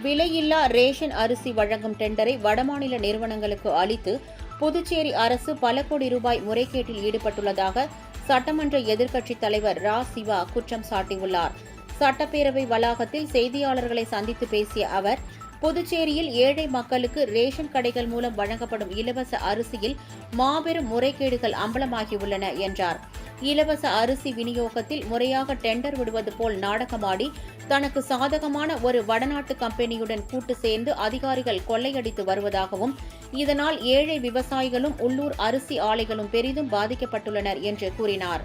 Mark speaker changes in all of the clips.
Speaker 1: விலையில்லா ரேஷன் அரிசி வழங்கும் டெண்டரை வடமாநில நிறுவனங்களுக்கு அளித்து புதுச்சேரி அரசு பல கோடி ரூபாய் முறைகேட்டில் ஈடுபட்டுள்ளதாக சட்டமன்ற எதிர்க்கட்சித் தலைவர் ரா. சிவா குற்றம் சாட்டியுள்ளார். சட்டப்பேரவை வளாகத்தில் செய்தியாளர்களை சந்தித்து பேசிய அவர், புதுச்சேரியில் ஏழை மக்களுக்கு ரேஷன் கடைகள் மூலம் வழங்கப்படும் இலவச அரிசியில் மாபெரும் முறைகேடுகள் அம்பலமாகியுள்ளன என்றார். இலவச அரிசி விநியோகத்தில் முறையாக டெண்டர் விடுவது போல் நாடகமாடி தனக்கு சாதகமான ஒரு வடநாட்டு கம்பெனியுடன் கூட்டு சேர்ந்து அதிகாரிகள் கொள்ளையடித்து வருவதாகவும், இதனால் ஏழை விவசாயிகளும் உள்ளூர் அரிசி ஆலைகளும் பெரிதும் பாதிக்கப்பட்டுள்ளனர் என்று கூறினார்.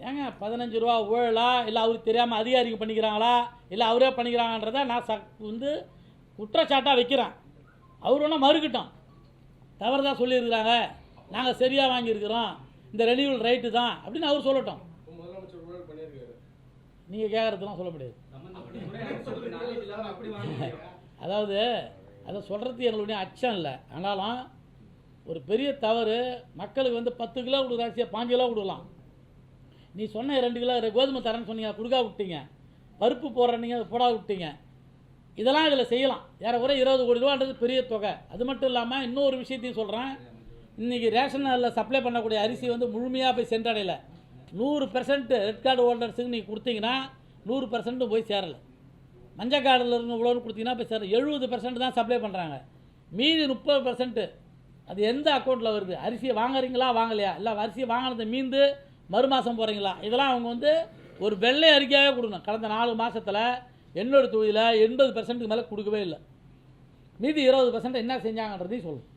Speaker 2: ஏங்க 15 ரூபா ஊழலா, இல்லை அவருக்கு தெரியாமல் அதிகாரிகள் பண்ணிக்கிறாங்களா, இல்லை அவரே பண்ணிக்கிறாங்கன்றதை நான் குற்றச்சாட்டாக வைக்கிறேன். அவர் ஒன்றும் மறுக்கிட்டோம், தவறுதான் சொல்லியிருக்கிறாங்க, நாங்கள் சரியாக வாங்கியிருக்கிறோம், இந்த ரெனியூவல் ரைட்டு தான் அப்படின்னு அவர் சொல்லட்டும். நீங்கள் கேட்குறதுலாம் சொல்ல முடியாது. அதாவது அதை சொல்கிறதுக்கு எங்களுடைய அச்சம் இல்லை. ஆனாலும் ஒரு பெரிய தவறு, மக்களுக்கு 10 கிலோ கொடுக்குற அரிசியை 5 கிலோ கொடுக்கலாம். நீ சொன்ன 2 கிலோ கோதுமை தரேன்னு சொன்னீங்க, கொடுக்கா விட்டீங்க. பருப்பு போடுறீங்க, போடா விட்டீங்க. இதெல்லாம் இதில் செய்யலாம். ஏறக்குறை 20 கோடி ரூபான்றது பெரிய தொகை. அது மட்டும் இல்லாமல் இன்னொரு விஷயத்தையும் சொல்கிறேன். இன்றைக்கி ரேஷனில் சப்ளை பண்ணக்கூடிய அரிசி முழுமையாக போய் சென்றடையலை. 100% ரெட் கார்டு ஹோல்டர்ஸுக்கு நீங்கள் கொடுத்தீங்கன்னா 100% போய் சேரலை. மஞ்சள் கார்டில் இருந்து இவ்வளோன்னு கொடுத்தீங்கன்னா போய் சேரல. 70% தான் சப்ளை பண்ணுறாங்க. மீதி 30% அது எந்த அக்கௌண்ட்டில் வருது? அரிசியை வாங்குறீங்களா வாங்கலையா, இல்லை அரிசியை வாங்கினதை மீந்து மறுமாதம் போகிறீங்களா? இதெல்லாம் அவங்க ஒரு வெள்ளை அறிக்கையாகவே கொடுக்கணும். கடந்த 4 மாதத்தில் என்னோட தொழிலில் 80%க்கு மேலே கொடுக்கவே இல்லை. மீதி 20% என்ன செஞ்சாங்கன்றதையும் சொல்லணும்.